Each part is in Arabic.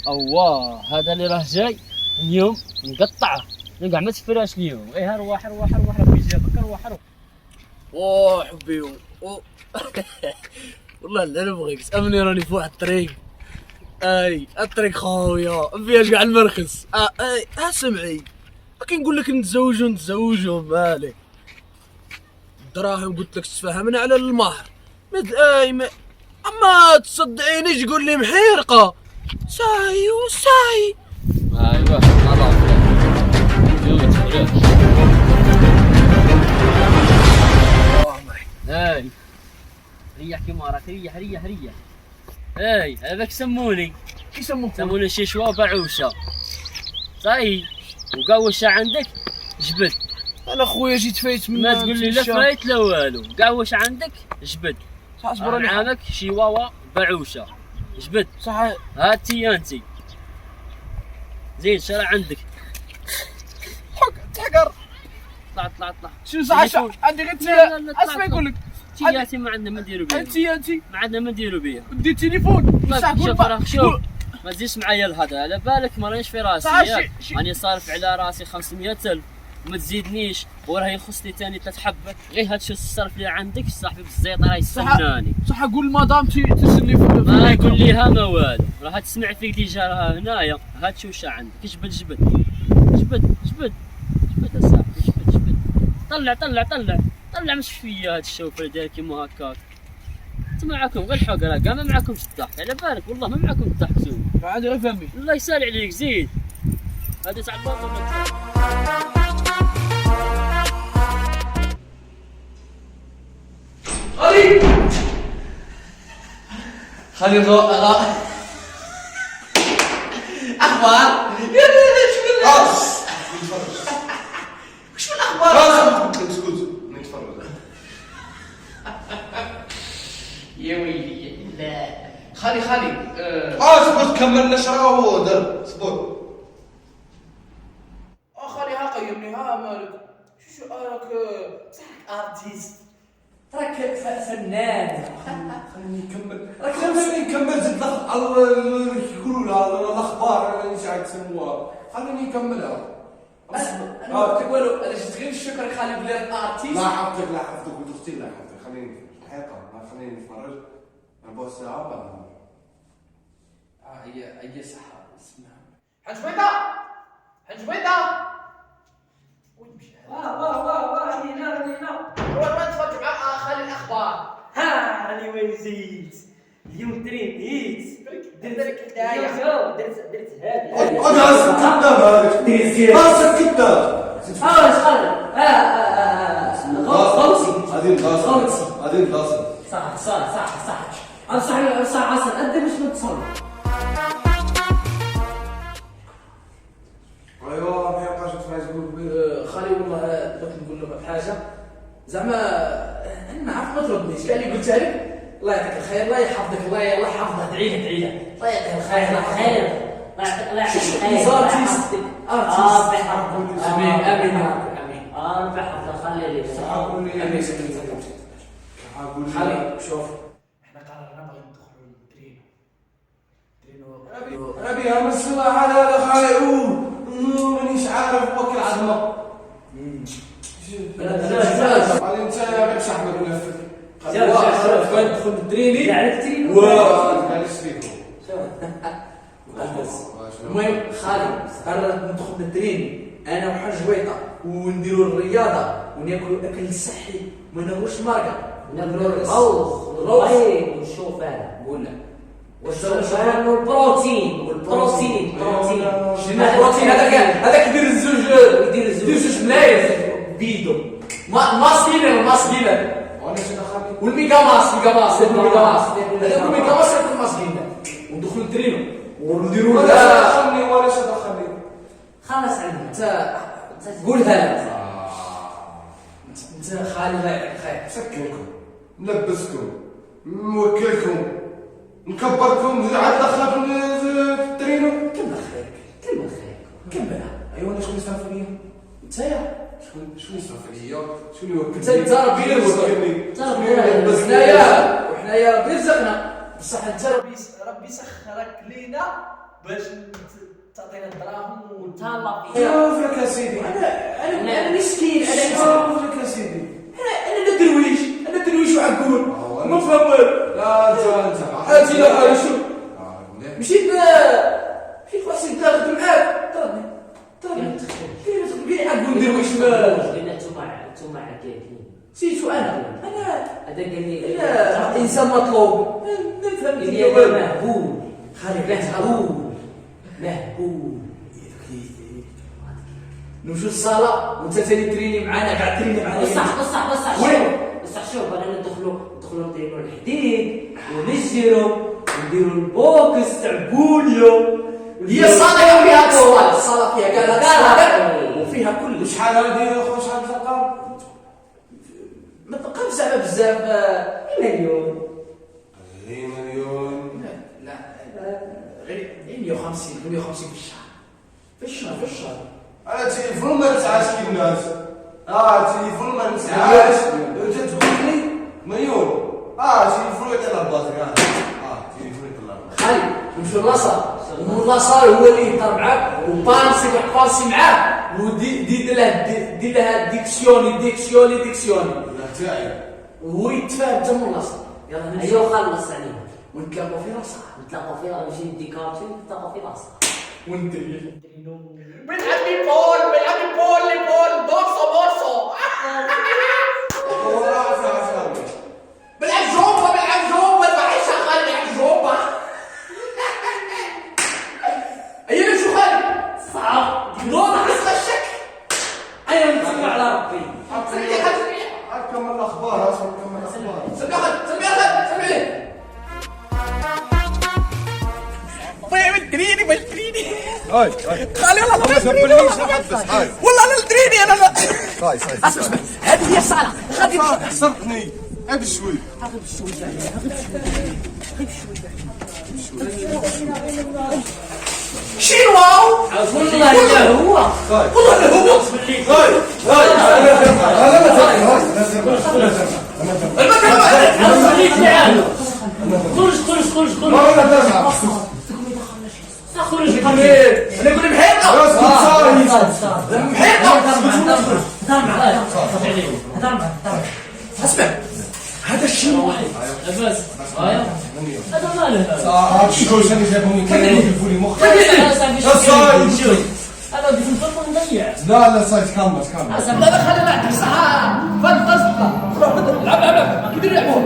اواه هذا اللي راه جاي اليوم نقطعه. كاع ما تفراش اليوم. ايه روح روح روح ربي جابك. روح روح. اوه حبي والله لا نبغيك امني راني في واحد الطريق. الطريق خويا فيها كاع المرخص. سمعي كي نقول لك نتزوجوا مالك الدراهم قلت لك تفهمنا على المهر. اما تصدعينيش تقول لي محيرقه ساي وساي. ايوا خلاص يلا تفراش. هاي ريح كيما راك. ريح ريح ريح. هاي هذاك سموني كي يسموك؟ سموني شيشوا بعوشه. صاي وقاوشه عندك جبد. انا خويا جيت فايت من ما تقول لي لا فايت لا والو. قاوش عندك جبد. اصبر انا عامك شيواوا بعوشه جبد. صح. هاتي انتي زين شرع عندك. تحقر. طلع طلع طلع. شنو صح عندي غير اسمع يقول لك تياتي ما عندنا ما نديرو بيها. انت ما عندنا ما نديرو بيها. ودي تليفون شوف راه شوف ما تزيدش معايا الهضره على بالك ما رانيش في راسي. راني صارف على راسي 500,000 وما تزيدنيش وراه يخص لي ثاني 3 حبات. غير هادشي الصرف اللي عندك صاحبي بالزيط راه يستناني. صح قول مدام تسلي ما يقول ليها ما والو. راه تسمع فيك ديجا راه هنايا. هات شو وشا عندك. جبد جبد جبد جبد جبد اصاحبي. جبد جبد. طلع طلع طلع طلع. مش فيا هاد الشوفه داير كيما هكاك. انت معاكم غير الحقره كاع ما معاكمش الضحك على بالك. والله ما معاكم الضحك زوج. عادي غير فهمي. الله يسال عليك زيد. هذا تاع الباطل. خلي اخبار شو الاخبار؟ اسكت نتفرج. يا ويلي لا خالي اصبر كملنا شراهو در اصبر. خالي ها قيمني ها مالك شو راك بصحك ارتيست راك فنان. خليني نكمل راك خليني نكمل زد يقولوا لها الاخبار اللي شاعد تسموها. خليني نكملها. انا ما قلت لك والو. انا جيت غير الشكر خالي بلاد ارتيست. لا حفظك ولد اختي لا حفظك. خليني الحقيقه خليني نتفرج ربع ساعه بعد. هي صح اسمها حاج بيضة وين مشى واه هنا روح تفرج مع خالي الاخبار. ها راني وين زيد اليوم ترينيت درت هذه راسك كذاب هذاك راسك كذاب. غادي نغاصب صح انا صح اصلا قد مش متصل. ايوا ما يبقاش تفاجئوا. خالي والله بغيت نقول له حاجه زعما انا نعرف ما تردنيش كاع اللي قلتها لك. الله يعطيك الخير. الله يحفظك. الله يحفظها. ادعي له الله يعطيك الخير. الله يعطيك الخير. امين بحفظه. خلي لي خالي شوف احنا قررنا بغينا ندخلوا الترينو. ربي هم السوا على خالي مانيش عارف وكل عظمه. غادي انت باش احمد ونفذ. بغيت ندخل التريني يعني جالس فيكم. المهم خالي قررت ندخل التريني انا وحاج ويطه ونديروا الرياضه وناكلوا اكل صحي ما ناكلوش ماركه. ناكلوا الروز ونشوف هذا قول لك والشوفان والبروتين البروتين هذاك يدير الزوج ملايين بيدو ماسكينه وانا شنو خالي والميجا ماس هذاك الميجا ماس يكون ماسكينه وندخلوا الترينو ونديروا ولا خلني ولا شنو خلني. خلص عندنا انت قولها انت خالي الله يعطيك الخير. مسكنكم نلبسكم نوكلكم نكبركم عاد دخلكم في الترينو. كمل خيرك كملها. ايوا انا شكون يصرف عليا؟ نتايا شكون يصرف عليا؟ شكون يوكلني؟ انت ربي يرزقك وحنايا ربي رزقنا بصح انت ربي يسخرك لينا باش تعطينا الدراهم وتهلا شوف لك يا سيدي انا مسكين شوف لك يا سيدي انا درويش وعقول ما فهم والو. لا انت هاتي لا شوف مشيت واحد نتلاقى معاك طردني كاين عقول درويش ما قلنا انتم عكاكين سيتو انا هذا قال لي لا انسان مطلوب نفهم قال لي انا مهبول مهبول نمشيو للصاله وانت ثاني تريني معانا قاعد تريني معانا بصح شوف انا ندخلوا نديروا الحديد ونجروا ونديروا البوكس تاع بوليو. هي الصاله فيها الصاله فيها كاع وفيها كل شحال هادي اخو شحال تلقى ما تلقاش زعما بزاف مليون مليون لا غير 150 في الشهر التليفون ما نسعاش كي الناس التليفون ما نسعاش انت تقول لي مليون التليفون يطلع الباطري التليفون يطلع خالي نمشيو للاصال واللاصال هو اللي يهضر معاك وبانسي وحبانسي معاه ودير لها ديكسيوني لا تاعي وهو يتفاهم حتى من لاصال. يلا ايوا خلص علينا ونتلاقاو في لاصال نتلاقاو فيها نمشي ندي كارتي نتلاقاو في راسها وندري بنلعب بول بورصه بلعب جوبه الوحيد شغال بلعب جوبه. ايوه شو خالي صعب نوض حسب الشك ايوا نتسمع على ربي كمل الاخبار سمعني هاي خالي والله انا دريني انا اسمع هذه هي الصاله غادي صرتني غير شوي شينواو والله لا هو خرج انا نقول محيطه اسمع هذا الشيء واحد بس هذا ماله هاد الشوش اللي جابهم يكلموا لي مخ انا بدي نفضل نضيع لا صايد كمل لا خلي راحتك صح فضل لعب كيف يلعبوا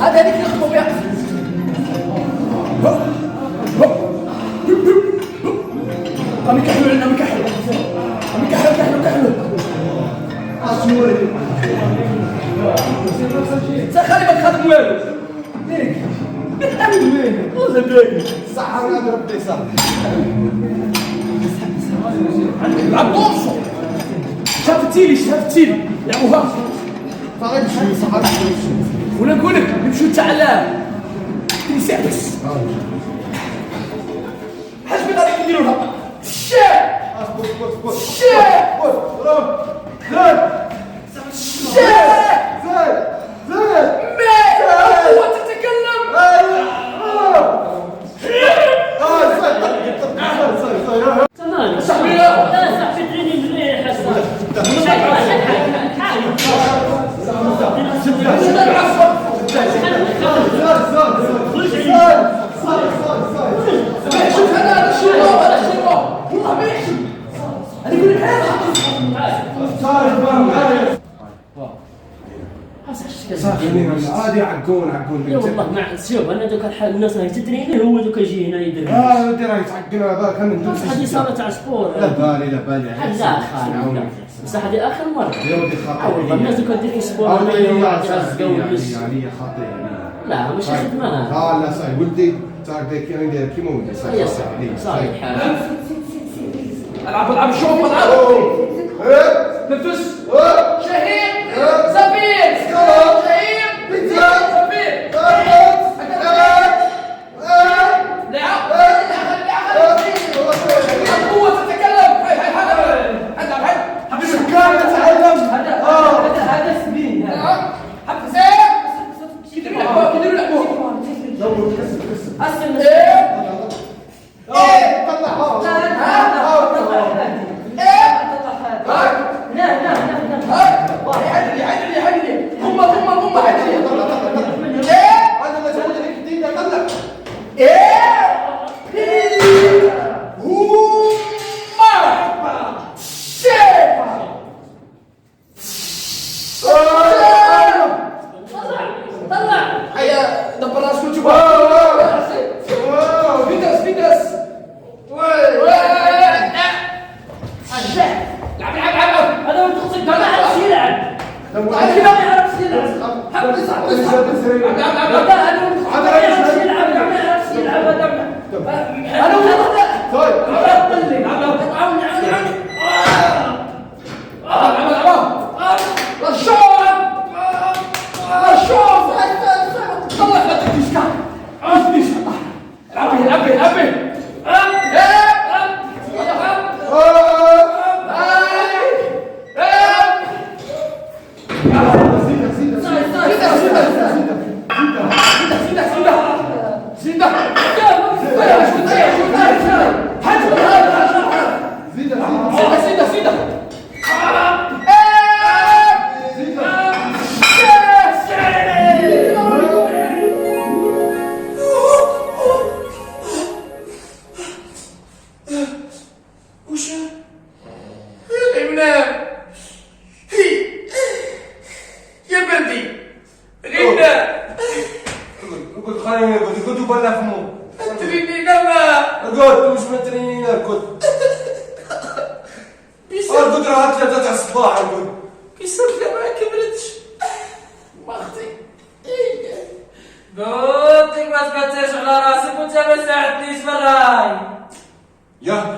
هذا اللي يخدموا بها عم يكحلوا لنا كحلوا خلي ما تخدم والو صح هذا ربي صح لعب طوسو شافتيلي لعبوها طيب شوي صح ولا نقول لك نمشيو تعلم تمسح بس حسبي غادي نديروا لها الشاع هو تتكلم تمام صاحبي لا صاحبي تريني مليح شوف هذا الشيء والله ما يحشي انا يقول لك هذه عقون يا والله مع شوف انا دوك الحال الناس راهي تدريني هو دوك يجي هنا يدير ودي راهي تعقل هذاك انا ندوز هذه صارت تاع سبور لا بالي لا خالي بصح هذه اخر مره يا ودي والله الناس دوك يديروا سبور يعني خطير لا مش خدمه لا صاي ولدي صار ديك انا ندير كيما ولدي صحيح العب شوف العب نفس شهيد زفير شهيد زفير القوة تتكلم سكان تتعلم هذا سبين حب حسين كيديروا يلعبوا اسلم قلت لك ما تكترش على راسك وانت ما ساعدتنيش في الراي يا